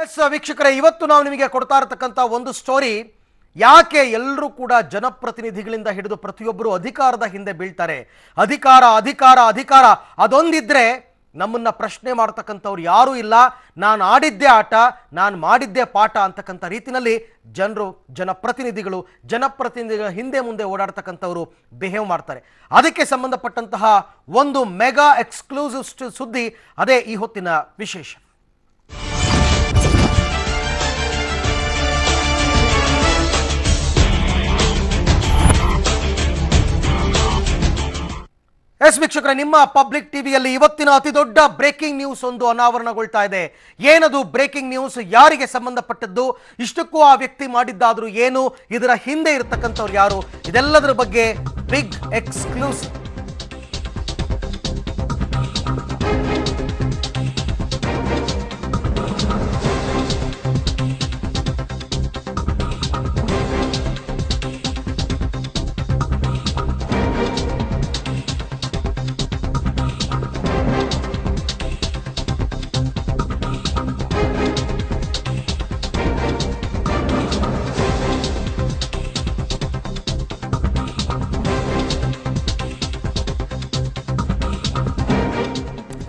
S ವೀಕ್ಷಕರೇ, ಇವತ್ತು ನಾವು ನಿಮಗೆ ಕೊಡ್ತಾ ಇರತಕ್ಕಂಥ ಒಂದು ಸ್ಟೋರಿ, ಯಾಕೆ ಎಲ್ಲರೂ ಕೂಡ ಜನಪ್ರತಿನಿಧಿಗಳಿಂದ ಹಿಡಿದು ಪ್ರತಿಯೊಬ್ಬರು ಅಧಿಕಾರದ ಹಿಂದೆ ಬೀಳ್ತಾರೆ. ಅಧಿಕಾರ ಅಧಿಕಾರ ಅಧಿಕಾರ ಅದೊಂದಿದ್ರೆ ನಮ್ಮನ್ನ ಪ್ರಶ್ನೆ ಮಾಡ್ತಕ್ಕಂಥವ್ರು ಯಾರೂ ಇಲ್ಲ. ನಾನು ಆಡಿದ್ದೇ ಆಟ, ನಾನು ಮಾಡಿದ್ದೇ ಪಾಠ ಅಂತಕ್ಕಂಥ ರೀತಿಯಲ್ಲಿ ಜನಪ್ರತಿನಿಧಿಗಳ ಹಿಂದೆ ಮುಂದೆ ಓಡಾಡ್ತಕ್ಕಂಥವ್ರು ಬಿಹೇವ್ ಮಾಡ್ತಾರೆ. ಅದಕ್ಕೆ ಸಂಬಂಧಪಟ್ಟಂತಹ ಒಂದು ಮೆಗಾ ಎಕ್ಸ್ಕ್ಲೂಸಿವ್ ಸುದ್ದಿ, ಅದೇ ಈ ಹೊತ್ತಿನ ವಿಶೇಷ. ಎಸ್ ವೀಕ್ಷಕರೇ, ನಿಮ್ಮ ಪಬ್ಲಿಕ್ ಟಿವಿಯಲ್ಲಿ ಇವತ್ತಿನ ಅತಿ ದೊಡ್ಡ ಬ್ರೇಕಿಂಗ್ ನ್ಯೂಸ್ ಒಂದು ಅನಾವರಣಗೊಳ್ತಾ ಇದೆ. ಏನದು ಬ್ರೇಕಿಂಗ್ ನ್ಯೂಸ್? ಯಾರಿಗೆ ಸಂಬಂಧಪಟ್ಟದ್ದು? ಇಷ್ಟಕ್ಕೂ ಆ ವ್ಯಕ್ತಿ ಮಾಡಿದ್ದಾದ್ರೂ ಏನು? ಇದರ ಹಿಂದೆ ಇರತಕ್ಕಂಥವ್ರು ಯಾರು? ಇದೆಲ್ಲದರ ಬಗ್ಗೆ ಬಿಗ್ ಎಕ್ಸ್ಕ್ಲೂಸಿವ್.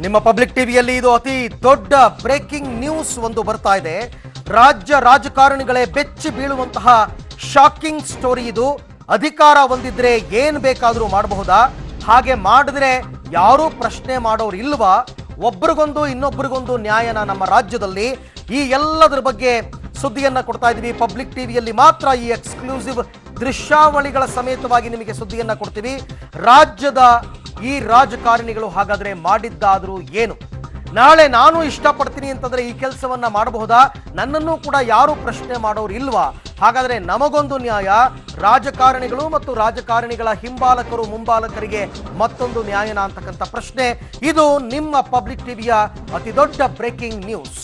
ನಿಮ್ಮ ಪಬ್ಲಿಕ್ ಟಿವಿಯಲ್ಲಿ ಇದು ಅತಿ ದೊಡ್ಡ ಬ್ರೇಕಿಂಗ್ ನ್ಯೂಸ್ ಒಂದು ಬರ್ತಾ ಇದೆ. ರಾಜ್ಯ ರಾಜಕಾರಣಿಗಳೇ ಬೆಚ್ಚಿ ಬೀಳುವಂತಹ ಶಾಕಿಂಗ್ ಸ್ಟೋರಿ ಇದು. ಅಧಿಕಾರ ಹೊಂದಿದ್ರೆ ಏನ್ ಬೇಕಾದ್ರೂ ಮಾಡಬಹುದಾ? ಹಾಗೆ ಮಾಡಿದ್ರೆ ಯಾರೂ ಪ್ರಶ್ನೆ ಮಾಡೋರು ಇಲ್ವಾ? ಒಬ್ರಿಗೊಂದು ಇನ್ನೊಬ್ರಿಗೊಂದು ನ್ಯಾಯನ ನಮ್ಮ ರಾಜ್ಯದಲ್ಲಿ? ಈ ಎಲ್ಲದರ ಬಗ್ಗೆ ಸುದ್ದಿಯನ್ನ ಕೊಡ್ತಾ ಇದೀವಿ. ಪಬ್ಲಿಕ್ ಟಿವಿಯಲ್ಲಿ ಮಾತ್ರ ಈ ಎಕ್ಸ್ಕ್ಲೂಸಿವ್ ದೃಶ್ಯಾವಳಿಗಳ ಸಮೇತವಾಗಿ ನಿಮಗೆ ಸುದ್ದಿಯನ್ನ ಕೊಡ್ತೀವಿ. ರಾಜ್ಯದ ಈ ರಾಜಕಾರಣಿಗಳು ಹಾಗಾದ್ರೆ ಮಾಡಿದ್ದಾದ್ರೂ ಏನು? ನಾಳೆ ನಾನು ಇಷ್ಟಪಡ್ತೀನಿ ಅಂತಂದ್ರೆ ಈ ಕೆಲಸವನ್ನ ಮಾಡಬಹುದಾ? ನನ್ನನ್ನು ಕೂಡ ಯಾರು ಪ್ರಶ್ನೆ ಮಾಡೋರು ಇಲ್ವಾ? ಹಾಗಾದ್ರೆ ನಮಗೊಂದು ನ್ಯಾಯ, ರಾಜಕಾರಣಿಗಳು ಮತ್ತು ರಾಜಕಾರಣಿಗಳ ಹಿಂಬಾಲಕರು ಮುಂಬಾಲಕರಿಗೆ ಮತ್ತೊಂದು ನ್ಯಾಯನ ಅಂತಕ್ಕಂಥ ಪ್ರಶ್ನೆ. ಇದು ನಿಮ್ಮ ಪಬ್ಲಿಕ್ ಟಿವಿಯ ಅತಿ ದೊಡ್ಡ ಬ್ರೇಕಿಂಗ್ ನ್ಯೂಸ್.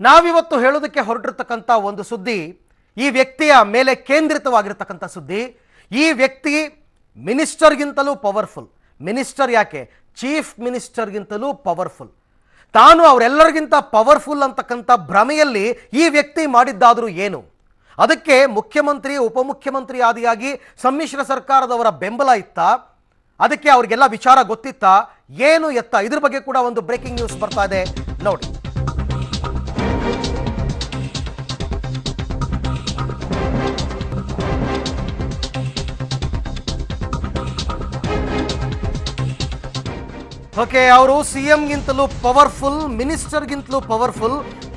ನಾವಿವತ್ತು ಹೇಳೋದಕ್ಕೆ ಹೊರಟಿರ್ತಕ್ಕಂಥ ಒಂದು ಸುದ್ದಿ ಈ ವ್ಯಕ್ತಿಯ ಮೇಲೆ ಕೇಂದ್ರಿತವಾಗಿರ್ತಕ್ಕಂಥ ಸುದ್ದಿ. ಈ ವ್ಯಕ್ತಿ ಮಿನಿಸ್ಟರ್ಗಿಂತಲೂ ಪವರ್ಫುಲ್. ಮಿನಿಸ್ಟರ್ ಯಾಕೆ, ಚೀಫ್ ಮಿನಿಸ್ಟರ್ಗಿಂತಲೂ ಪವರ್ಫುಲ್. ತಾನು ಅವರೆಲ್ಲರಿಗಿಂತ ಪವರ್ಫುಲ್ ಅಂತಕ್ಕಂಥ ಭ್ರಮೆಯಲ್ಲಿ ಈ ವ್ಯಕ್ತಿ ಮಾಡಿದ್ದಾದರೂ ಏನು? ಅದಕ್ಕೆ ಮುಖ್ಯಮಂತ್ರಿ ಉಪಮುಖ್ಯಮಂತ್ರಿ ಆದಿಯಾಗಿ ಸಮ್ಮಿಶ್ರ ಸರ್ಕಾರದವರ ಬೆಂಬಲ ಇತ್ತಾ? ಅದಕ್ಕೆ ಅವರಿಗೆಲ್ಲ ವಿಚಾರ ಗೊತ್ತಿತ್ತಾ? ಏನು ಎತ್ತ? ಇದ್ರ ಬಗ್ಗೆ ಕೂಡ ಒಂದು ಬ್ರೇಕಿಂಗ್ ನ್ಯೂಸ್ ಬರ್ತಾ ಇದೆ, ನೋಡಿ. ಓಕೆ, ಅವರು ಸಿಎಂಗಿಂತಲೂ ಪವರ್ಫುಲ್, ಮಿನಿಸ್ಟರ್ಗಿಂತಲೂ ಪವರ್ಫುಲ್,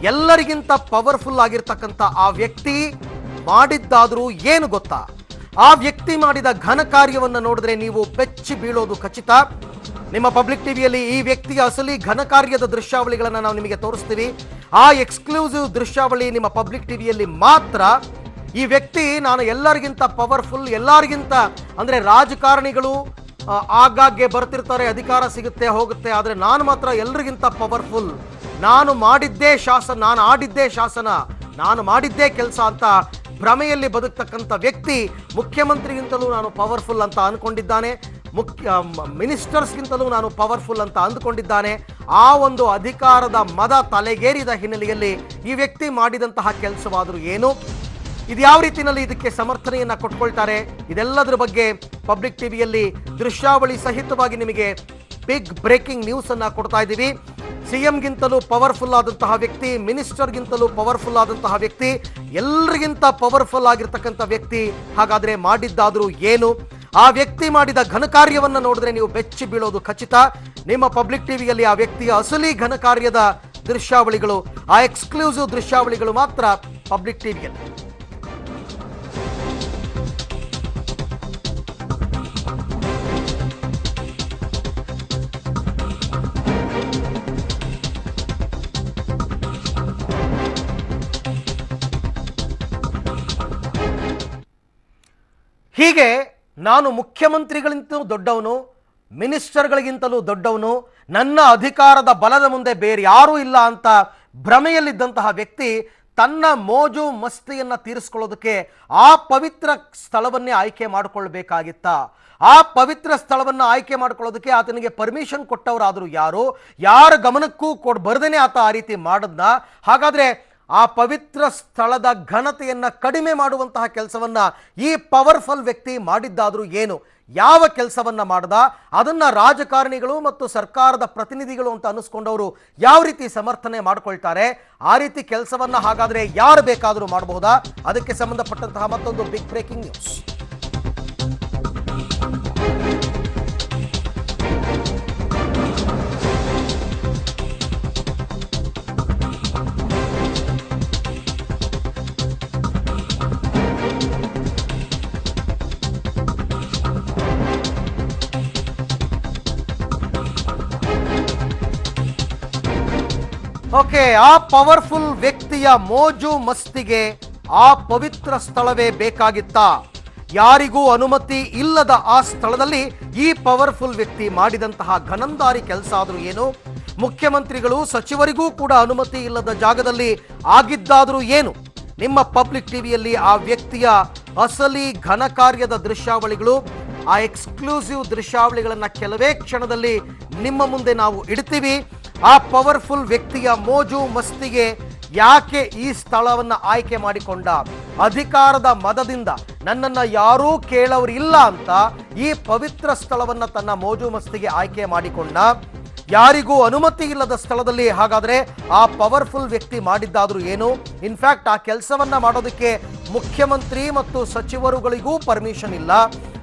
ಎಲ್ಲರಿಗಿಂತ ಪವರ್ಫುಲ್ ಆಗಿರ್ತಕ್ಕಂಥ ಆ ವ್ಯಕ್ತಿ ಮಾಡಿದ್ದಾದ್ರೂ ಏನು ಗೊತ್ತಾ? ಆ ವ್ಯಕ್ತಿ ಮಾಡಿದ ಘನ ಕಾರ್ಯವನ್ನು ನೋಡಿದ್ರೆ ನೀವು ಬೆಚ್ಚಿ ಬೀಳೋದು ಖಚಿತ. ನಿಮ್ಮ ಪಬ್ಲಿಕ್ ಟಿವಿಯಲ್ಲಿ ಈ ವ್ಯಕ್ತಿಯ ಅಸಲಿ ಘನ ಕಾರ್ಯದ ದೃಶ್ಯಾವಳಿಗಳನ್ನು ನಾವು ನಿಮಗೆ ತೋರಿಸ್ತೀವಿ. ಆ ಎಕ್ಸ್ಕ್ಲೂಸಿವ್ ದೃಶ್ಯಾವಳಿ ನಿಮ್ಮ ಪಬ್ಲಿಕ್ ಟಿವಿಯಲ್ಲಿ ಮಾತ್ರ. ಈ ವ್ಯಕ್ತಿ ನಾನು ಎಲ್ಲರಿಗಿಂತ ಪವರ್ಫುಲ್, ಎಲ್ಲರಿಗಿಂತ ಅಂದರೆ ರಾಜಕಾರಣಿಗಳು ಆಗಾಗ್ಗೆ ಬರ್ತಿರ್ತಾರೆ, ಅಧಿಕಾರ ಸಿಗುತ್ತೆ ಹೋಗುತ್ತೆ, ಆದರೆ ನಾನು ಮಾತ್ರ ಎಲ್ರಿಗಿಂತ ಪವರ್ಫುಲ್, ನಾನು ಮಾಡಿದ್ದೇ ಶಾಸನ, ನಾನು ಆಡಿದ್ದೇ ಶಾಸನ, ನಾನು ಮಾಡಿದ್ದೇ ಕೆಲಸ ಅಂತ ಭ್ರಮೆಯಲ್ಲಿ ಬದುಕ್ತಕ್ಕಂಥ ವ್ಯಕ್ತಿ ಮುಖ್ಯಮಂತ್ರಿಗಿಂತಲೂ ನಾನು ಪವರ್ಫುಲ್ ಅಂತ ಅಂದ್ಕೊಂಡಿದ್ದಾನೆ, ಮಿನಿಸ್ಟರ್ಸ್ಗಿಂತಲೂ ನಾನು ಪವರ್ಫುಲ್ ಅಂತ ಅಂದ್ಕೊಂಡಿದ್ದಾನೆ. ಆ ಒಂದು ಅಧಿಕಾರದ ಮದ ತಲೆಗೇರಿದ ಹಿನ್ನೆಲೆಯಲ್ಲಿ ಈ ವ್ಯಕ್ತಿ ಮಾಡಿದಂತಹ ಕೆಲಸವಾದರೂ ಏನು? ಇದು ಯಾವ ರೀತಿಯಲ್ಲಿ ಇದಕ್ಕೆ ಸಮರ್ಥನೆಯನ್ನ ಕೊಟ್ಕೊಳ್ತಾರೆ? ಇದೆಲ್ಲದರ ಬಗ್ಗೆ ಪಬ್ಲಿಕ್ ಟಿವಿಯಲ್ಲಿ ದೃಶ್ಯಾವಳಿ ಸಹಿತವಾಗಿ ನಿಮಗೆ ಬಿಗ್ ಬ್ರೇಕಿಂಗ್ ನ್ಯೂಸ್ ಅನ್ನ ಕೊಡ್ತಾ ಇದ್ದೀವಿ. ಸಿಎಂಗಿಂತಲೂ ಪವರ್ಫುಲ್ ಆದಂತಹ ವ್ಯಕ್ತಿ, ಮಿನಿಸ್ಟರ್ಗಿಂತಲೂ ಪವರ್ಫುಲ್ ಆದಂತಹ ವ್ಯಕ್ತಿ, ಎಲ್ಲರಿಗಿಂತ ಪವರ್ಫುಲ್ ಆಗಿರ್ತಕ್ಕಂಥ ವ್ಯಕ್ತಿ ಹಾಗಾದ್ರೆ ಮಾಡಿದ್ದಾದ್ರೂ ಏನು? ಆ ವ್ಯಕ್ತಿ ಮಾಡಿದ ಘನ ಕಾರ್ಯವನ್ನು ನೋಡಿದ್ರೆ ನೀವು ಬೆಚ್ಚಿ ಬೀಳೋದು ಖಚಿತ. ನಿಮ್ಮ ಪಬ್ಲಿಕ್ ಟಿವಿಯಲ್ಲಿ ಆ ವ್ಯಕ್ತಿಯ ಅಸಲಿ ಘನ ಕಾರ್ಯದ ದೃಶ್ಯಾವಳಿಗಳು, ಆ ಎಕ್ಸ್ಕ್ಲೂಸಿವ್ ದೃಶ್ಯಾವಳಿಗಳು ಮಾತ್ರ ಪಬ್ಲಿಕ್ ಟಿವಿಯಲ್ಲಿ. ಹೀಗೆ ನಾನು ಮುಖ್ಯಮಂತ್ರಿಗಳಿಗಿಂತಲೂ ದೊಡ್ಡವನು, ಮಿನಿಸ್ಟರ್ಗಳಿಗಿಂತಲೂ ದೊಡ್ಡವನು, ನನ್ನ ಅಧಿಕಾರದ ಬಲದ ಮುಂದೆ ಬೇರೆ ಯಾರೂ ಇಲ್ಲ ಅಂತ ಭ್ರಮೆಯಲ್ಲಿದ್ದಂತಹ ವ್ಯಕ್ತಿ ತನ್ನ ಮೋಜು ಮಸ್ತಿಯನ್ನು ತೀರಿಸ್ಕೊಳ್ಳೋದಕ್ಕೆ ಆ ಪವಿತ್ರ ಸ್ಥಳವನ್ನೇ ಆಯ್ಕೆ ಮಾಡಿಕೊಳ್ಬೇಕಾಗಿತ್ತ? ಆ ಪವಿತ್ರ ಸ್ಥಳವನ್ನು ಆಯ್ಕೆ ಮಾಡ್ಕೊಳ್ಳೋದಕ್ಕೆ ಆತನಿಗೆ ಪರ್ಮಿಷನ್ ಕೊಟ್ಟವರಾದರೂ ಯಾರು? ಯಾರ ಗಮನಕ್ಕೂ ಬರದೇನೆ ಆತ ಆ ರೀತಿ ಮಾಡದ್ನ? ಹಾಗಾದರೆ ಆ ಪವಿತ್ರ ಸ್ಥಳದ ಘನತೆಯನ್ನು ಕಡಿಮೆ ಮಾಡುವಂತಹ ಕೆಲಸವನ್ನು ಈ ಪವರ್ಫುಲ್ ವ್ಯಕ್ತಿ ಮಾಡಿದ್ದಾದರೂ ಏನು? ಯಾವ ಕೆಲಸವನ್ನು ಮಾಡ್ದ? ಅದನ್ನು ರಾಜಕಾರಣಿಗಳು ಮತ್ತು ಸರ್ಕಾರದ ಪ್ರತಿನಿಧಿಗಳು ಅಂತ ಅನ್ನಿಸ್ಕೊಂಡವರು ಯಾವ ರೀತಿ ಸಮರ್ಥನೆ ಮಾಡ್ಕೊಳ್ತಾರೆ? ಆ ರೀತಿ ಕೆಲಸವನ್ನು ಹಾಗಾದರೆ ಯಾರು ಬೇಕಾದರೂ ಮಾಡಬಹುದಾ? ಅದಕ್ಕೆ ಸಂಬಂಧಪಟ್ಟಂತಹ ಮತ್ತೊಂದು ಬಿಗ್ ಬ್ರೇಕಿಂಗ್ ನ್ಯೂಸ್. ಓಕೆ, ಆ ಪವರ್ಫುಲ್ ವ್ಯಕ್ತಿಯ ಮೋಜು ಮಸ್ತಿಗೆ ಆ ಪವಿತ್ರ ಸ್ಥಳವೇ ಬೇಕಾಗಿತ್ತಾ? ಯಾರಿಗೂ ಅನುಮತಿ ಇಲ್ಲದ ಆ ಸ್ಥಳದಲ್ಲಿ ಈ ಪವರ್ಫುಲ್ ವ್ಯಕ್ತಿ ಮಾಡಿದಂತಹ ಘನಂದಾರಿ ಕೆಲಸ ಆದರೂ ಏನು? ಮುಖ್ಯಮಂತ್ರಿಗಳು ಸಚಿವರಿಗೂ ಕೂಡ ಅನುಮತಿ ಇಲ್ಲದ ಜಾಗದಲ್ಲಿ ಆಗಿದ್ದಾದರೂ ಏನು? ನಿಮ್ಮ ಪಬ್ಲಿಕ್ ಟಿವಿಯಲ್ಲಿ ಆ ವ್ಯಕ್ತಿಯ ಅಸಲಿ ಘನ ಕಾರ್ಯದ ದೃಶ್ಯಾವಳಿಗಳು, ಆ ಎಕ್ಸ್ಕ್ಲೂಸಿವ್ ದೃಶ್ಯಾವಳಿಗಳನ್ನು ಕೆಲವೇ ಕ್ಷಣದಲ್ಲಿ ನಿಮ್ಮ ಮುಂದೆ ನಾವು ಇಡ್ತೀವಿ. ಆ ಪವರ್ಫುಲ್ ವ್ಯಕ್ತಿಯ ಮೋಜು ಮಸ್ತಿಗೆ ಯಾಕೆ ಈ ಸ್ಥಳವನ್ನು ಆಯ್ಕೆ ಮಾಡಿಕೊಂಡ? ಅಧಿಕಾರದ ಮದದಿಂದ ನನ್ನನ್ನು ಯಾರೂ ಕೇಳೋರಿಲ್ಲ ಅಂತ ಈ ಪವಿತ್ರ ಸ್ಥಳವನ್ನು ತನ್ನ ಮೋಜು ಮಸ್ತಿಗೆ ಆಯ್ಕೆ ಮಾಡಿಕೊಂಡ. ಯಾರಿಗೂ ಅನುಮತಿ ಇಲ್ಲದ ಸ್ಥಳದಲ್ಲಿ ಹಾಗಾದರೆ ಆ ಪವರ್ಫುಲ್ ವ್ಯಕ್ತಿ ಮಾಡಿದ್ದಾದರೂ ಏನು? ಇನ್ಫ್ಯಾಕ್ಟ್ ಆ ಕೆಲಸವನ್ನು ಮಾಡೋದಕ್ಕೆ ಮುಖ್ಯಮಂತ್ರಿ ಮತ್ತು ಸಚಿವರುಗಳಿಗೂ ಪರ್ಮಿಷನ್ ಇಲ್ಲ.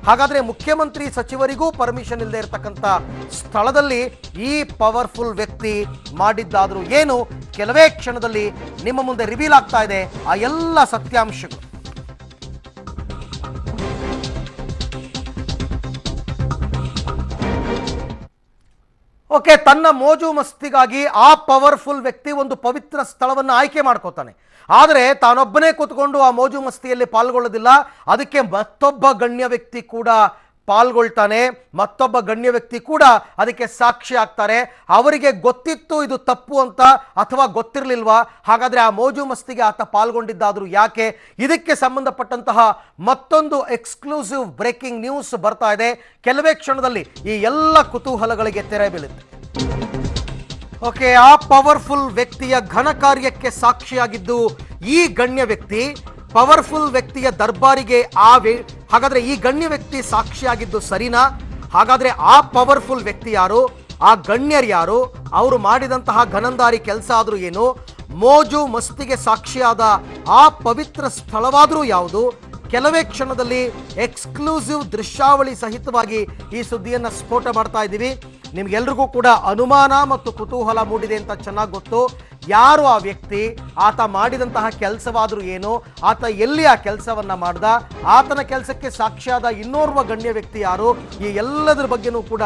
ಹಾಗಾದರೆ ಮುಖ್ಯಮಂತ್ರಿ ಸಚಿವರಿಗೂ ಪರ್ಮಿಷನ್ ಇಲ್ಲದೆ ಇರತಕ್ಕಂಥ ಸ್ಥಳದಲ್ಲಿ ಈ ಪವರ್ಫುಲ್ ವ್ಯಕ್ತಿ ಮಾಡಿದ್ದಾದರೂ ಏನು? ಕೆಲವೇ ಕ್ಷಣದಲ್ಲಿ ನಿಮ್ಮ ಮುಂದೆ ರಿವೀಲ್ ಆಗ್ತಾ ಇದೆ ಆ ಎಲ್ಲ ಸತ್ಯಾಂಶಗಳು. ಓಕೆ, ತನ್ನ ಮೋಜು ಮಸ್ತಿಗಾಗಿ ಆ ಪವರ್ಫುಲ್ ವ್ಯಕ್ತಿ ಒಂದು ಪವಿತ್ರ ಸ್ಥಳವನ್ನು ಆಯ್ಕೆ ಮಾಡ್ಕೋತಾನೆ. ಆದರೆ ತಾನೊಬ್ಬನೇ ಕೂತ್ಕೊಂಡು ಆ ಮೋಜು ಮಸ್ತಿಯಲ್ಲಿ ಪಾಲ್ಗೊಳ್ಳೋದಿಲ್ಲ. ಅದಕ್ಕೆ ಮತ್ತೊಬ್ಬ ಗಣ್ಯ ವ್ಯಕ್ತಿ ಕೂಡ ಪಾಲ್ಗೊಳ್ತಾನೆ. ಮತ್ತೊಬ್ಬ ಗಣ್ಯ ವ್ಯಕ್ತಿ ಕೂಡ ಅದಕ್ಕೆ ಸಾಕ್ಷಿ ಆಗ್ತಾರೆ. ಅವರಿಗೆ ಗೊತ್ತಿತ್ತು ಇದು ತಪ್ಪು ಅಂತ ಅಥವಾ ಗೊತ್ತಿರಲಿಲ್ವಾ? ಹಾಗಾದರೆ ಆ ಮೋಜು ಮಸ್ತಿಗೆ ಆತ ಪಾಲ್ಗೊಂಡಿದ್ದಾದರೂ ಯಾಕೆ? ಇದಕ್ಕೆ ಸಂಬಂಧಪಟ್ಟಂತಹ ಮತ್ತೊಂದು ಎಕ್ಸ್ಕ್ಲೂಸಿವ್ ಬ್ರೇಕಿಂಗ್ ನ್ಯೂಸ್ ಬರ್ತಾ ಇದೆ. ಕೆಲವೇ ಕ್ಷಣದಲ್ಲಿ ಈ ಎಲ್ಲ ಕುತೂಹಲಗಳಿಗೆ ತೆರೆ ಬೀಳುತ್ತೆ. ಓಕೆ, ಆ ಪವರ್ಫುಲ್ ವ್ಯಕ್ತಿಯ ಘನ ಕಾರ್ಯಕ್ಕೆ ಸಾಕ್ಷಿಯಾಗಿದ್ದು ಈ ಗಣ್ಯ ವ್ಯಕ್ತಿ, ಪವರ್ಫುಲ್ ವ್ಯಕ್ತಿಯ ದರ್ಬಾರಿಗೆ ಹಾಗಾದ್ರೆ ಈ ಗಣ್ಯ ವ್ಯಕ್ತಿ ಸಾಕ್ಷಿಯಾಗಿದ್ದು ಸರಿನಾ? ಹಾಗಾದ್ರೆ ಆ ಪವರ್ಫುಲ್ ವ್ಯಕ್ತಿ ಯಾರು? ಆ ಗಣ್ಯರು ಯಾರು? ಅವರು ಮಾಡಿದಂತಹ ಘನಂದಾರಿ ಕೆಲಸ ಆದರೂ ಏನು? ಮೋಜು ಮಸ್ತಿಗೆ ಸಾಕ್ಷಿಯಾದ ಆ ಪವಿತ್ರ ಸ್ಥಳವಾದರೂ ಯಾವುದು? ಕೆಲವೇ ಕ್ಷಣದಲ್ಲಿ ಎಕ್ಸ್ಕ್ಲೂಸಿವ್ ದೃಶ್ಯಾವಳಿ ಸಹಿತವಾಗಿ ಈ ಸುದ್ದಿಯನ್ನು ಸ್ಫೋಟ ಮಾಡ್ತಾ ಇದ್ದೀವಿ. ನಿಮ್ಗೆಲ್ರಿಗೂ ಕೂಡ ಅನುಮಾನ ಮತ್ತು ಕುತೂಹಲ ಮೂಡಿದೆ ಅಂತ ಚೆನ್ನಾಗಿ ಗೊತ್ತು. ಯಾರು ಆ ವ್ಯಕ್ತಿ? ಆತ ಮಾಡಿದಂತಹ ಕೆಲಸವಾದರೂ ಏನು? ಆತ ಎಲ್ಲಿ ಆ ಕೆಲಸವನ್ನ ಮಾಡ್ದ? ಆತನ ಕೆಲಸಕ್ಕೆ ಸಾಕ್ಷಿಯಾದ ಇನ್ನೋರ್ವ ಗಣ್ಯ ವ್ಯಕ್ತಿ ಯಾರು? ಈ ಎಲ್ಲದರ ಬಗ್ಗೆನೂ ಕೂಡ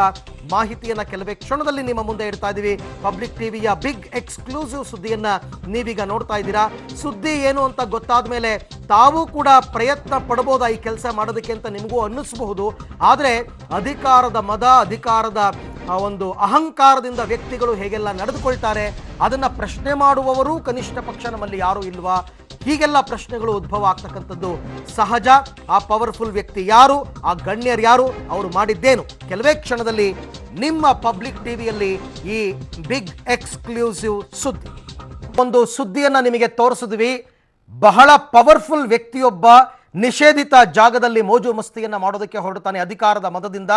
ಮಾಹಿತಿಯನ್ನು ಕೆಲವೇ ಕ್ಷಣದಲ್ಲಿ ನಿಮ್ಮ ಮುಂದೆ ಇಡ್ತಾ ಇದ್ದೀವಿ. ಪಬ್ಲಿಕ್ ಟಿವಿಯ ಬಿಗ್ ಎಕ್ಸ್ಕ್ಲೂಸಿವ್ ಸುದ್ದಿಯನ್ನ ನೀವೀಗ ನೋಡ್ತಾ ಇದ್ದೀರಾ. ಸುದ್ದಿ ಏನು ಅಂತ ಗೊತ್ತಾದ ಮೇಲೆ ತಾವು ಕೂಡ ಪ್ರಯತ್ನ ಪಡಬಹುದಾ ಈ ಕೆಲಸ ಮಾಡೋದಕ್ಕೆ ಅಂತ ನಿಮಗೂ ಅನ್ನಿಸಬಹುದು. ಆದರೆ ಅಧಿಕಾರದ ಮದ, ಅಧಿಕಾರದ ಒಂದು ಅಹಂಕಾರದಿಂದ ವ್ಯಕ್ತಿಗಳು ಹೇಗೆಲ್ಲ ನಡೆದುಕೊಳ್ತಾರೆ ಅದನ್ನು ಪ್ರಶ್ನೆ ಮಾಡುವವರು ಕನಿಷ್ಠ ಪಕ್ಷ ನಮ್ಮಲ್ಲಿ ಯಾರೂ ಇಲ್ವಾ? ಹೀಗೆಲ್ಲ ಪ್ರಶ್ನೆಗಳು ಉದ್ಭವ ಆಗ್ತಕ್ಕಂಥದ್ದು ಸಹಜ. ಆ ಪವರ್ಫುಲ್ ವ್ಯಕ್ತಿ ಯಾರು? ಆ ಗಣ್ಯರು ಯಾರು? ಅವರು ಮಾಡಿದ್ದೇನು? ಕೆಲವೇ ಕ್ಷಣದಲ್ಲಿ ನಿಮ್ಮ ಪಬ್ಲಿಕ್ ಟಿವಿಯಲ್ಲಿ ಈ ಬಿಗ್ ಎಕ್ಸ್ಕ್ಲೂಸಿವ್ ಸುದ್ದಿ, ಒಂದು ಸುದ್ದಿಯನ್ನು ನಿಮಗೆ ತೋರಿಸಿದ್ವಿ. ಬಹಳ ಪವರ್ಫುಲ್ ವ್ಯಕ್ತಿಯೊಬ್ಬ ನಿಷೇಧಿತ ಜಾಗದಲ್ಲಿ ಮೋಜು ಮಸ್ತಿಯನ್ನು ಮಾಡೋದಕ್ಕೆ ಹೊರಡ್ತಾನೆ ಅಧಿಕಾರದ ಮದದಿಂದ.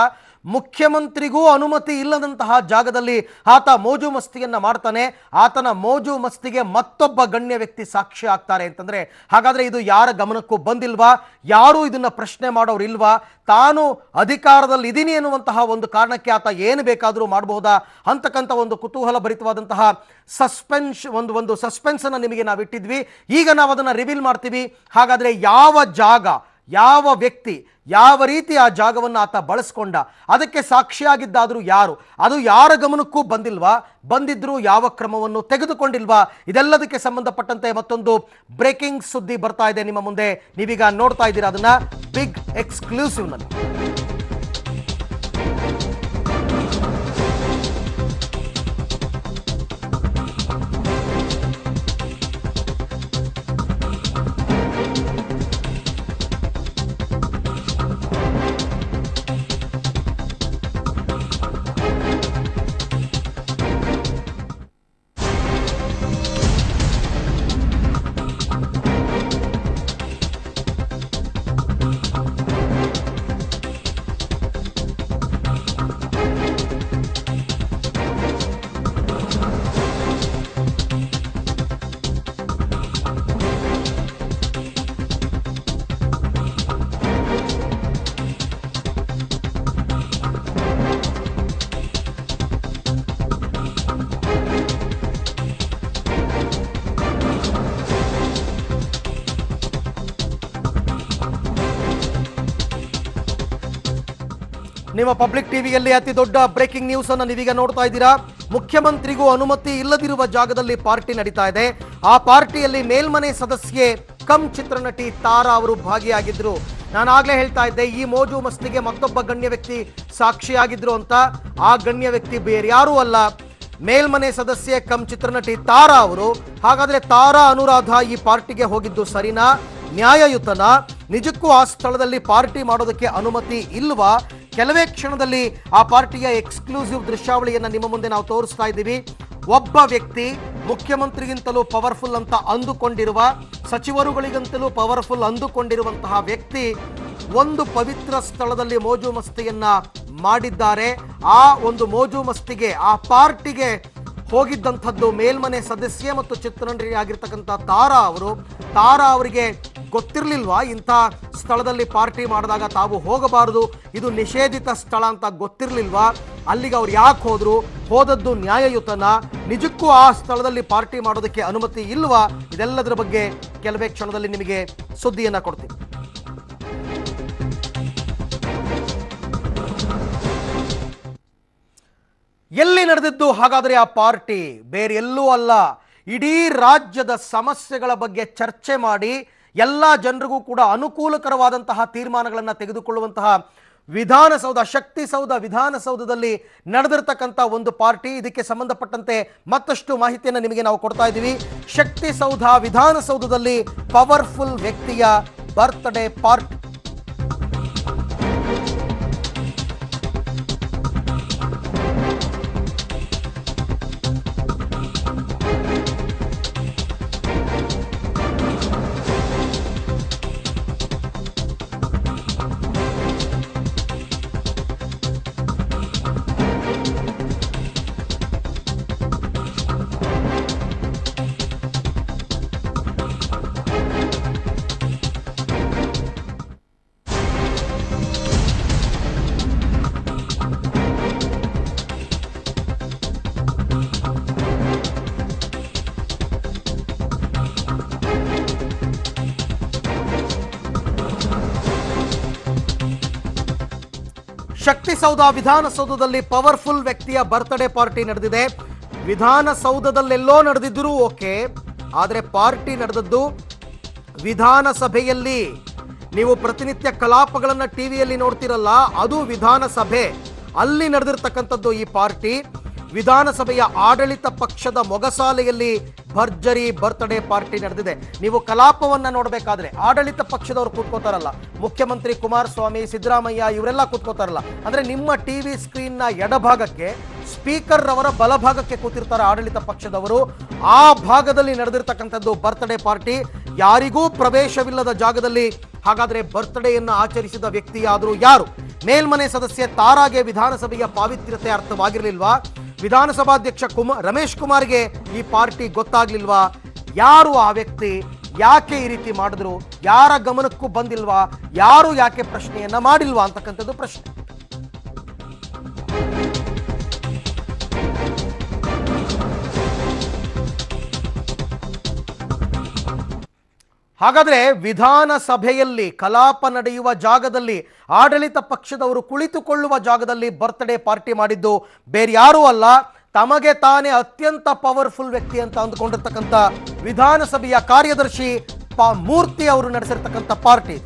ಮುಖ್ಯಮಂತ್ರಿಗೂ ಅನುಮತಿ ಇಲ್ಲದಂತಹ ಜಾಗದಲ್ಲಿ ಆತ ಮೋಜು ಮಸ್ತಿಯನ್ನು ಮಾಡ್ತಾನೆ. ಆತನ ಮೋಜು ಮಸ್ತಿಗೆ ಮತ್ತೊಬ್ಬ ಗಣ್ಯ ವ್ಯಕ್ತಿ ಸಾಕ್ಷಿ ಆಗ್ತಾರೆ ಅಂತಂದ್ರೆ ಹಾಗಾದ್ರೆ ಇದು ಯಾರ ಗಮನಕ್ಕೂ ಬಂದಿಲ್ವಾ? ಯಾರು ಇದನ್ನ ಪ್ರಶ್ನೆ ಮಾಡೋರು ಇಲ್ವಾ? ತಾನು ಅಧಿಕಾರದಲ್ಲಿ ಇದೀನಿ ಎನ್ನುವಂತಹ ಒಂದು ಕಾರಣಕ್ಕೆ ಆತ ಏನು ಬೇಕಾದರೂ ಮಾಡಬಹುದಾ ಅಂತಕ್ಕಂಥ ಒಂದು ಕುತೂಹಲ ಭರಿತವಾದಂತಹ ಒಂದು ಸಸ್ಪೆನ್ಸ್ ಅನ್ನು ನಿಮಗೆ ನಾವು ಇಟ್ಟಿದ್ವಿ. ಈಗ ನಾವು ಅದನ್ನು ರಿವೀಲ್ ಮಾಡ್ತೀವಿ. ಹಾಗಾದರೆ ಯಾವ ಜಾಗ, ಯಾವ ವ್ಯಕ್ತಿ, ಯಾವ ರೀತಿ ಆ ಜಾಗವನ್ನು ಆತ ಬಳಸ್ಕೊಂಡ, ಅದಕ್ಕೆ ಸಾಕ್ಷಿಯಾಗಿದ್ದಾದರೂ ಯಾರು, ಅದು ಯಾರ ಗಮನಕ್ಕೂ ಬಂದಿಲ್ವಾ, ಬಂದಿದ್ರು ಯಾವ ಕ್ರಮವನ್ನು ತೆಗೆದುಕೊಂಡಿಲ್ವಾ, ಇದೆಲ್ಲದಕ್ಕೆ ಸಂಬಂಧಪಟ್ಟಂತೆ ಮತ್ತೊಂದು ಬ್ರೇಕಿಂಗ್ ಸುದ್ದಿ ಬರ್ತಾ ಇದೆ ನಿಮ್ಮ ಮುಂದೆ. ನೀವೀಗ ನೋಡ್ತಾ ಇದ್ದೀರಾ ಅದನ್ನ ಬಿಗ್ ಎಕ್ಸ್ಕ್ಲೂಸಿವ್ ನಲ್ಲಿ. ನಿಮ್ಮ ಪಬ್ಲಿಕ್ ಟಿವಿಯಲ್ಲಿ ಅತಿ ದೊಡ್ಡ ಬ್ರೇಕಿಂಗ್ ನ್ಯೂಸ್ ಅನ್ನು ನೀವೀಗ ನೋಡ್ತಾ ಇದ್ದೀರಾ. ಮುಖ್ಯಮಂತ್ರಿಗೂ ಅನುಮತಿ ಇಲ್ಲದಿರುವ ಜಾಗದಲ್ಲಿ ಪಾರ್ಟಿ ನಡೀತಾ ಇದೆ. ಆ ಪಾರ್ಟಿಯಲ್ಲಿ ಮೇಲ್ಮನೆ ಸದಸ್ಯೆ ಕಮ್ ಚಿತ್ರನಟಿ ತಾರಾ ಅವರು ಭಾಗಿಯಾಗಿದ್ರು. ನಾನು ಆಗ್ಲೇ ಹೇಳ್ತಾ ಇದ್ದೆ, ಈ ಮೋಜು ಮಸ್ತಿಗೆ ಮತ್ತೊಬ್ಬ ಗಣ್ಯ ವ್ಯಕ್ತಿ ಸಾಕ್ಷಿಯಾಗಿದ್ರು ಅಂತ. ಆ ಗಣ್ಯ ವ್ಯಕ್ತಿ ಬೇರೆ ಯಾರೂ ಅಲ್ಲ, ಮೇಲ್ಮನೆ ಸದಸ್ಯೆ ಕಮ್ ಚಿತ್ರನಟಿ ತಾರಾ ಅವರು. ಹಾಗಾದ್ರೆ ತಾರಾ ಅನುರಾಧ ಈ ಪಾರ್ಟಿಗೆ ಹೋಗಿದ್ದು ಸರಿನಾ, ನ್ಯಾಯಯುತನ? ನಿಜಕ್ಕೂ ಆ ಸ್ಥಳದಲ್ಲಿ ಪಾರ್ಟಿ ಮಾಡೋದಕ್ಕೆ ಅನುಮತಿ ಇಲ್ವಾ? ಕೆಲವೇ ಕ್ಷಣದಲ್ಲಿ ಆ ಪಾರ್ಟಿಯ ಎಕ್ಸ್ಕ್ಲೂಸಿವ್ ದೃಶ್ಯಾವಳಿಯನ್ನು ನಿಮ್ಮ ಮುಂದೆ ನಾವು ತೋರಿಸ್ತಾ ಇದ್ದೀವಿ. ಒಬ್ಬ ವ್ಯಕ್ತಿ ಮುಖ್ಯಮಂತ್ರಿಗಿಂತಲೂ ಪವರ್ಫುಲ್ ಅಂತ ಅಂದುಕೊಂಡಿರುವ, ಸಚಿವರುಗಳಿಗಿಂತಲೂ ಪವರ್ಫುಲ್ ಅಂದುಕೊಂಡಿರುವಂತಹ ವ್ಯಕ್ತಿ ಒಂದು ಪವಿತ್ರ ಸ್ಥಳದಲ್ಲಿ ಮೋಜು ಮಸ್ತಿಯನ್ನ ಮಾಡಿದ್ದಾರೆ. ಆ ಒಂದು ಮೋಜು ಮಸ್ತಿಗೆ, ಆ ಪಾರ್ಟಿಗೆ ಹೋಗಿದ್ದಂಥದ್ದು ಮೇಲ್ಮನೆ ಸದಸ್ಯೆ ಮತ್ತು ಚಿತ್ರನಟಿ ಆಗಿರ್ತಕ್ಕಂಥ ತಾರಾ ಅವರು. ತಾರಾ ಅವರಿಗೆ ಗೊತ್ತಿರಲಿಲ್ವಾ ಇಂಥ ಸ್ಥಳದಲ್ಲಿ ಪಾರ್ಟಿ ಮಾಡಿದಾಗ ತಾವು ಹೋಗಬಾರದು, ಇದು ನಿಷೇಧಿತ ಸ್ಥಳ ಅಂತ ಗೊತ್ತಿರಲಿಲ್ವಾ? ಅಲ್ಲಿಗೆ ಅವ್ರು ಯಾಕೆ ಹೋದ್ರು? ಹೋದದ್ದು ನ್ಯಾಯಯುತನ? ನಿಜಕ್ಕೂ ಆ ಸ್ಥಳದಲ್ಲಿ ಪಾರ್ಟಿ ಮಾಡೋದಕ್ಕೆ ಅನುಮತಿ ಇಲ್ವಾ? ಇದೆಲ್ಲದರ ಬಗ್ಗೆ ಕೆಲವೇ ಕ್ಷಣದಲ್ಲಿ ನಿಮಗೆ ಸುದ್ದಿಯನ್ನ ಕೊಡ್ತೀನಿ. ಎಲ್ಲಿ ನಡೆದಿದ್ದು ಹಾಗಾದರೆ ಆ ಪಾರ್ಟಿ? ಬೇರೆ ಎಲ್ಲೂ ಅಲ್ಲ, ಇಡೀ ರಾಜ್ಯದ ಸಮಸ್ಯೆಗಳ ಬಗ್ಗೆ ಚರ್ಚೆ ಮಾಡಿ ಎಲ್ಲ ಜನರಿಗೂ ಕೂಡ ಅನುಕೂಲಕರವಾದಂತಹ ತೀರ್ಮಾನಗಳನ್ನು ತೆಗೆದುಕೊಳ್ಳುವಂತಹ ವಿಧಾನಸೌಧ, ಶಕ್ತಿಸೌಧ ವಿಧಾನಸೌಧದಲ್ಲಿ ನಡೆದಿರ್ತಕ್ಕಂಥ ಒಂದು ಪಾರ್ಟಿ. ಇದಕ್ಕೆ ಸಂಬಂಧಪಟ್ಟಂತೆ ಮತ್ತಷ್ಟು ಮಾಹಿತಿಯನ್ನು ನಿಮಗೆ ನಾವು ಕೊಡ್ತಾ ಇದ್ದೀವಿ. ಶಕ್ತಿಸೌಧ ವಿಧಾನಸೌಧದಲ್ಲಿ ಪವರ್ಫುಲ್ ವ್ಯಕ್ತಿಯ ಬರ್ತ್ಡೇ ಪಾರ್ಟಿ. ಶಕ್ತಿಸೌಧ ವಿಧಾನಸೌಧದಲ್ಲಿ ಪವರ್ಫುಲ್ ವ್ಯಕ್ತಿಯ ಬರ್ತ್ಡೇ ಪಾರ್ಟಿ ನಡೆದಿದೆ. ವಿಧಾನಸೌಧದಲ್ಲೆಲ್ಲೋ ನಡೆದಿದ್ದರೂ ಓಕೆ, ಆದರೆ ಪಾರ್ಟಿ ನಡೆದದ್ದು ವಿಧಾನಸಭೆಯಲ್ಲಿ. ನೀವು ಪ್ರತಿನಿತ್ಯ ಕಲಾಪಗಳನ್ನು ಟಿವಿಯಲ್ಲಿ ನೋಡ್ತಿರಲ್ಲ, ಅದು ವಿಧಾನಸಭೆ. ಅಲ್ಲಿ ನಡೆದಿರ್ತಕ್ಕಂಥದ್ದು ಈ ಪಾರ್ಟಿ. ವಿಧಾನಸಭೆಯ ಆಡಳಿತ ಪಕ್ಷದ ಮೊಗಸಾಲೆಯಲ್ಲಿ ಭರ್ಜರಿ ಬರ್ತ್ಡೇ ಪಾರ್ಟಿ ನಡೆದಿದೆ. ನೀವು ಕಲಾಪವನ್ನ ನೋಡಬೇಕಾದ್ರೆ ಆಡಳಿತ ಪಕ್ಷದವರು ಕೂತ್ಕೋತಾರಲ್ಲ, ಮುಖ್ಯಮಂತ್ರಿ ಕುಮಾರಸ್ವಾಮಿ, ಸಿದ್ದರಾಮಯ್ಯ ಇವರೆಲ್ಲ ಕೂತ್ಕೋತಾರಲ್ಲ, ಅಂದ್ರೆ ನಿಮ್ಮ ಟಿವಿ ಸ್ಕ್ರೀನ್ನ ಎಡಭಾಗಕ್ಕೆ ಸ್ಪೀಕರ್ ಅವರ ಬಲಭಾಗಕ್ಕೆ ಕೂತಿರ್ತಾರೆ ಆಡಳಿತ ಪಕ್ಷದವರು. ಆ ಭಾಗದಲ್ಲಿ ನಡೆದಿರ್ತಕ್ಕಂಥದ್ದು ಬರ್ತ್ಡೇ ಪಾರ್ಟಿ. ಯಾರಿಗೂ ಪ್ರವೇಶವಿಲ್ಲದ ಜಾಗದಲ್ಲಿ ಹಾಗಾದ್ರೆ ಬರ್ತ್ಡೇಯನ್ನು ಆಚರಿಸಿದ ವ್ಯಕ್ತಿ ಯಾರು? ಮೇಲ್ಮನೆ ಸದಸ್ಯೆ ತಾರಾಗೆ ವಿಧಾನಸಭೆಯ ಪಾವಿತ್ರ್ಯತೆ ಅರ್ಥವಾಗಿರಲಿಲ್ವಾ? ವಿಧಾನಸಭಾಧ್ಯಕ್ಷ ರಮೇಶ್ ಕುಮಾರ್ಗೆ ಈ ಪಾರ್ಟಿ ಗೊತ್ತಾಗ್ಲಿಲ್ವಾ? ಯಾರು ಆ ವ್ಯಕ್ತಿ? ಯಾಕೆ ಈ ರೀತಿ ಮಾಡಿದ್ರು? ಯಾರ ಗಮನಕ್ಕೂ ಬಂದಿಲ್ವಾ? ಯಾರು ಯಾಕೆ ಪ್ರಶ್ನೆಯನ್ನ ಮಾಡಿಲ್ವಾ ಅಂತಕ್ಕಂಥದ್ದು ಪ್ರಶ್ನೆ. ಹಾಗಾದ್ರೆ ವಿಧಾನಸಭೆಯಲ್ಲಿ ಕಲಾಪ ನಡೆಯುವ ಜಾಗದಲ್ಲಿ ಆಡಳಿತ ಪಕ್ಷದವರು ಕುಳಿತುಕೊಳ್ಳುವ ಜಾಗದಲ್ಲಿ ಬರ್ತ್ಡೇ ಪಾರ್ಟಿ ಮಾಡಿದ್ದು ಬೇರೆ ಯಾರೂ ಅಲ್ಲ, ತಮಗೆ ತಾನೇ ಅತ್ಯಂತ ಪವರ್ಫುಲ್ ವ್ಯಕ್ತಿ ಅಂತ ಅಂದುಕೊಂಡಿರ್ತಕ್ಕಂಥ ವಿಧಾನಸಭೆಯ ಕಾರ್ಯದರ್ಶಿ ಮೂರ್ತಿ ಅವರು ನಡೆಸಿರ್ತಕ್ಕಂಥ ಪಾರ್ಟಿ.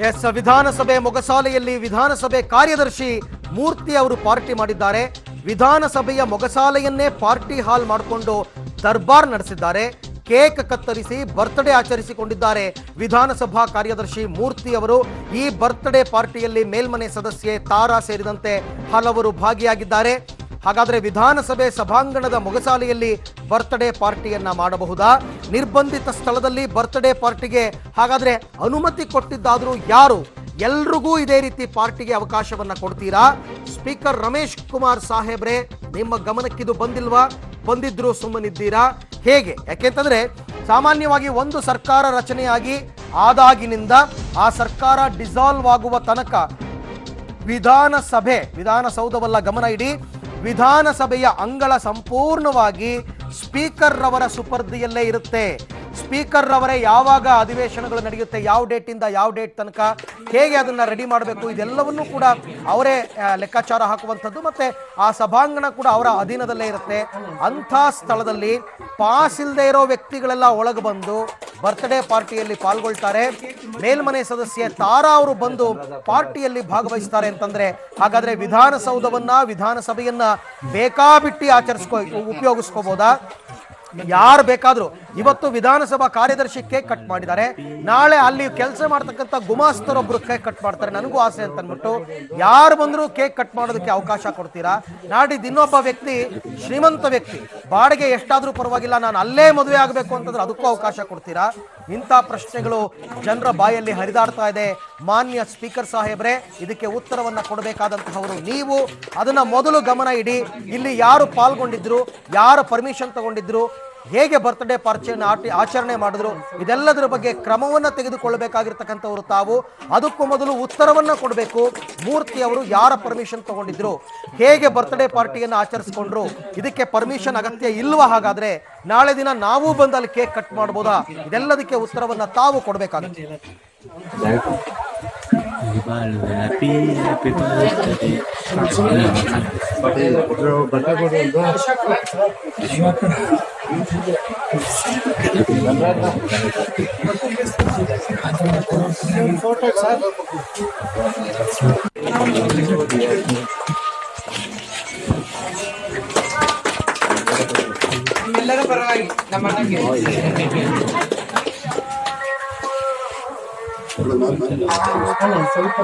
ಎಸ್, ವಿಧಾನಸಭೆ ಮೊಗಸಾಲೆಯಲ್ಲಿ ವಿಧಾನಸಭೆ ಕಾರ್ಯದರ್ಶಿ ಮೂರ್ತಿ ಅವರು ಪಾರ್ಟಿ ಮಾಡಿದ್ದಾರೆ. ವಿಧಾನಸಭೆಯ ಮೊಗಸಾಲೆಯನ್ನೇ ಪಾರ್ಟಿ ಹಾಲ್ ಮಾಡಿಕೊಂಡು ದರ್ಬಾರ್ ನಡೆಸಿದ್ದಾರೆ. ಕೇಕ್ ಕತ್ತರಿಸಿ ಬರ್ತ್ಡೇ ಆಚರಿಸಿಕೊಂಡಿದ್ದಾರೆ ವಿಧಾನಸಭಾ ಕಾರ್ಯದರ್ಶಿ ಮೂರ್ತಿ ಅವರು. ಈ ಬರ್ತ್ಡೇ ಪಾರ್ಟಿಯಲ್ಲಿ ಮೇಲ್ಮನೆ ಸದಸ್ಯೆ ತಾರಾ ಸೇರಿದಂತೆ ಹಲವರು ಭಾಗಿಯಾಗಿದ್ದಾರೆ. ಹಾಗಾದ್ರೆ ವಿಧಾನಸಭೆ ಸಭಾಂಗಣದ ಮೊಗಸಾಲೆಯಲ್ಲಿ ಬರ್ತ್ಡೇ ಪಾರ್ಟಿಯನ್ನ ಮಾಡಬಹುದಾ? ನಿರ್ಬಂಧಿತ ಸ್ಥಳದಲ್ಲಿ ಬರ್ತ್ಡೇ ಪಾರ್ಟಿಗೆ ಹಾಗಾದ್ರೆ ಅನುಮತಿ ಕೊಟ್ಟಿದ್ದಾದ್ರೂ ಯಾರು? ಎಲ್ರಿಗೂ ಇದೇ ರೀತಿ ಪಾರ್ಟಿಗೆ ಅವಕಾಶವನ್ನ ಕೊಡ್ತೀರಾ? ಸ್ಪೀಕರ್ ರಮೇಶ್ ಕುಮಾರ್ ಸಾಹೇಬ್ರೆ, ನಿಮ್ಮ ಗಮನಕ್ಕಿದು ಬಂದಿಲ್ವಾ? ಬಂದಿದ್ರು ಸುಮ್ಮನಿದ್ದೀರಾ ಹೇಗೆ? ಯಾಕೆಂತಂದ್ರೆ ಸಾಮಾನ್ಯವಾಗಿ ಒಂದು ಸರ್ಕಾರ ರಚನೆಯಾಗಿ ಆದಾಗಿನಿಂದ ಆ ಸರ್ಕಾರ ಡಿಸಾಲ್ವ್ ಆಗುವ ತನಕ ವಿಧಾನಸೌಧವಲ್ಲ, ಗಮನ ಇಡಿ, ವಿಧಾನಸಭೆಯ ಅಂಗಳ ಸಂಪೂರ್ಣವಾಗಿ ಸ್ಪೀಕರ್ ರವರ ಸುಪರ್ದಿಯಲ್ಲೇ ಇರುತ್ತೆ. ಸ್ಪೀಕರ್ ರವರೇ ಯಾವಾಗ ಅಧಿವೇಶನಗಳು ನಡೆಯುತ್ತೆ, ಯಾವ ಡೇಟಿಂದ ಯಾವ ಡೇಟ್ ತನಕ, ಹೇಗೆ ಅದನ್ನ ರೆಡಿ ಮಾಡಬೇಕು, ಇದೆಲ್ಲವನ್ನೂ ಕೂಡ ಅವರೇ ಲೆಕ್ಕಾಚಾರ ಹಾಕುವಂಥದ್ದು. ಮತ್ತೆ ಆ ಸಭಾಂಗಣ ಕೂಡ ಅವರ ಅಧೀನದಲ್ಲೇ ಇರುತ್ತೆ. ಅಂಥ ಸ್ಥಳದಲ್ಲಿ ಪಾಸ್ ಇಲ್ಲದೆ ಇರೋ ವ್ಯಕ್ತಿಗಳೆಲ್ಲ ಒಳಗೆ ಬಂದು ಬರ್ತ್ಡೇ ಪಾರ್ಟಿಯಲ್ಲಿ ಪಾಲ್ಗೊಳ್ತಾರೆ. ಮೇಲ್ಮನೆ ಸದಸ್ಯೆ ತಾರಾ ಅವರು ಬಂದು ಪಾರ್ಟಿಯಲ್ಲಿ ಭಾಗವಹಿಸ್ತಾರೆ ಅಂತಂದ್ರೆ ಹಾಗಾದ್ರೆ ವಿಧಾನಸಭೆಯನ್ನ ಬೇಕಾಬಿಟ್ಟಿ ಉಪಯೋಗಿಸ್ಕೋಬಹುದಾ? ಯಾರು ಬೇಕಾದ್ರೂ. ಇವತ್ತು ವಿಧಾನಸಭಾ ಕಾರ್ಯದರ್ಶಿ ಕೇಕ್ ಕಟ್ ಮಾಡಿದ್ದಾರೆ, ನಾಳೆ ಅಲ್ಲಿ ಕೆಲಸ ಮಾಡ್ತಕ್ಕಂಥ ಗುಮಾಸ್ತರೊಬ್ರು ಕೇಕ್ ಕಟ್ ಮಾಡ್ತಾರೆ, ನನಗೂ ಆಸೆ ಅಂತ ಅಂದ್ಬಿಟ್ಟು ಯಾರು ಬಂದ್ರು ಕೇಕ್ ಕಟ್ ಮಾಡೋದಕ್ಕೆ ಅವಕಾಶ ಕೊಡ್ತೀರಾ? ನಾಡಿದ್ದು ಇನ್ನೊಬ್ಬ ವ್ಯಕ್ತಿ, ಶ್ರೀಮಂತ ವ್ಯಕ್ತಿ, ಬಾಡಿಗೆ ಎಷ್ಟಾದ್ರೂ ಪರವಾಗಿಲ್ಲ, ನಾನು ಅಲ್ಲೇ ಮದುವೆ ಆಗಬೇಕು ಅಂತಂದ್ರೆ ಅದಕ್ಕೂ ಅವಕಾಶ ಕೊಡ್ತೀರಾ? ಇಂಥ ಪ್ರಶ್ನೆಗಳು ಜನರ ಬಾಯಲ್ಲಿ ಹರಿದಾಡ್ತಾ ಇದೆ. ಮಾನ್ಯ ಸ್ಪೀಕರ್ ಸಾಹೇಬ್ರೆ, ಇದಕ್ಕೆ ಉತ್ತರವನ್ನ ಕೊಡಬೇಕಾದಂತಹವರು ನೀವು. ಅದನ್ನ ಮೊದಲು ಗಮನ ಇಡಿ. ಇಲ್ಲಿ ಯಾರು ಪಾಲ್ಗೊಂಡಿದ್ರು, ಯಾರು ಪರ್ಮಿಷನ್ ತಗೊಂಡಿದ್ರು, ಹೇಗೆ ಬರ್ತ್ಡೇ ಪಾರ್ಟಿಯನ್ನು ಆಚರಣೆ ಮಾಡಿದ್ರು, ಇದೆಲ್ಲದರ ಬಗ್ಗೆ ಕ್ರಮವನ್ನ ತೆಗೆದುಕೊಳ್ಳಬೇಕಾಗಿರ್ತಕ್ಕಂಥವ್ರು ತಾವು. ಅದಕ್ಕೂ ಮೊದಲು ಉತ್ತರವನ್ನ ಕೊಡಬೇಕು. ಮೂರ್ತಿ ಅವರು ಯಾರ ಪರ್ಮಿಷನ್ ತಗೊಂಡಿದ್ರು, ಹೇಗೆ ಬರ್ತ್ಡೇ ಪಾರ್ಟಿಯನ್ನು ಆಚರಿಸಿಕೊಂಡ್ರು, ಇದಕ್ಕೆ ಪರ್ಮಿಷನ್ ಅಗತ್ಯ ಇಲ್ವಾ? ಹಾಗಾದ್ರೆ ನಾಳೆ ದಿನ ನಾವು ಬಂದು ಅಲ್ಲಿ ಕೇಕ್ ಕಟ್ ಮಾಡ್ಬೋದಾ? ಇದೆಲ್ಲದಕ್ಕೆ ಉತ್ತರವನ್ನ ತಾವು ಕೊಡಬೇಕಾಗುತ್ತೆ. ಎಲ್ಲರ ಪರವಾಗಿ ನಮ್ಮ ಸ್ವಲ್ಪ